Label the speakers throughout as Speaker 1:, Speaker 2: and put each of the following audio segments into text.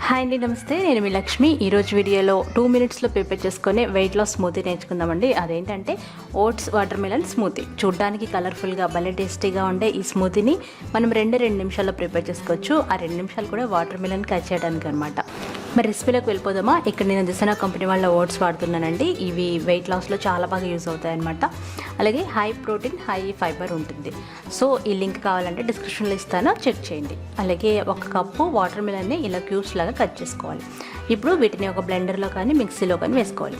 Speaker 1: Hi అండి, నమస్తే. నేను మీ లక్ష్మి. ఈరోజు వీడియోలో 2 మినిట్స్లో ప్రిపేర్ చేసుకునే వెయిట్ లాస్ స్మూతీ నేర్చుకుందామండి. అదేంటంటే ఓట్స్ వాటర్ మెలన్ స్మూతీ. చూడ్డానికి కలర్ఫుల్గా భలే టేస్టీగా ఉండే ఈ స్మూతీని మనం 2 నిమిషాల్లో ప్రిపేర్ చేసుకోవచ్చు. ఆ 2 నిమిషాలు కూడా వాటర్ మెలన్ కట్ చేయడానికి అనమాట. మరి రెసిపీలోకి వెళ్ళిపోదామా? ఇక్కడ నేను DiSano కంపెనీ వాళ్ళ ఓట్స్ వాడుతున్నానండి. ఇవి వెయిట్ లాస్లో చాలా బాగా యూజ్ అవుతాయి అనమాట. అలాగే హై ప్రోటీన్, హై ఫైబర్ ఉంటుంది. సో ఈ లింక్ కావాలంటే డిస్క్రిప్షన్లో ఇస్తాను, చెక్ చేయండి. అలాగే 1 కప్పు వాటర్ మెలన్ని ఇలా క్యూబ్స్ లాగా కట్ చేసుకోవాలి. ఇప్పుడు వీటిని ఒక బ్లెండర్లో కానీ మిక్సీలో కానీ వేసుకోవాలి.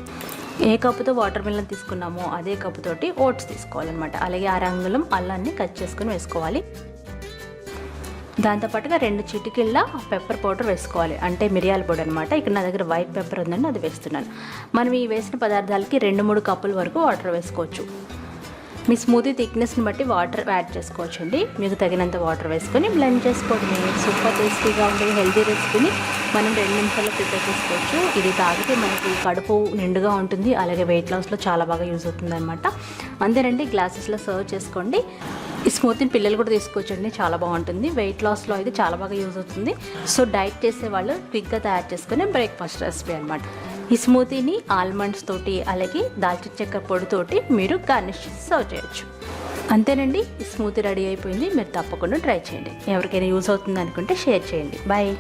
Speaker 1: ఏ కప్పుతో వాటర్ మెలన్ తీసుకున్నామో అదే కప్పుతోటి ఓట్స్ తీసుకోవాలన్నమాట. అలాగే 1/2 అంగుళం అల్లాన్ని కట్ చేసుకొని వేసుకోవాలి. దాంతోపాటుగా 2 చిటికెళ్ళ పెప్పర్ పౌడర్ వేసుకోవాలి, అంటే మిరియాల పొడి అనమాట. ఇక్కడ నా దగ్గర వైట్ పెప్పర్ ఉందండి, అది వేస్తున్నాను. మనం ఈ వేసిన పదార్థాలకి 2-3 కప్పుల వరకు వాటర్ వేసుకోవచ్చు. మీ స్మూతీ థిక్నెస్ని బట్టి వాటర్ యాడ్ చేసుకోవచ్చు అండి. మీకు తగినంత వాటర్ వేసుకొని బ్లెండ్ చేసుకోవడమే. సూపర్ టేస్టీగా ఉండే హెల్తీ రెసిపీని మనం 2 నిమిషాల్లో ప్రిపేర్ చేసుకోవచ్చు. ఇది తాగితే మనకి కడుపు నిండుగా ఉంటుంది. అలాగే వెయిట్ లాస్లో చాలా బాగా యూజ్ అవుతుంది అనమాట. అంతేనండి, గ్లాసెస్లో సర్వ్ చేసుకోండి. ఈ స్మూతీని పిల్లలు కూడా తీసుకోవచ్చండి, చాలా బాగుంటుంది. వెయిట్ లాస్లో అయితే చాలా బాగా యూజ్ అవుతుంది. సో డైట్ చేసే వాళ్ళు క్విక్గా తయారు చేసుకునే బ్రేక్ఫాస్ట్ రెసిపీ అనమాట. ఈ స్మూతీని ఆల్మండ్స్ తోటి అలాగే దాల్చిన చెక్క పొడితోటి మీరు గార్నిష్ సర్వ్ చేయొచ్చు. అంతేనండి, ఈ స్మూతీ రెడీ అయిపోయింది. మీరు తప్పకుండా ట్రై చేయండి. ఎవరికైనా యూజ్ అవుతుంది అనుకుంటే షేర్ చేయండి. బాయ్.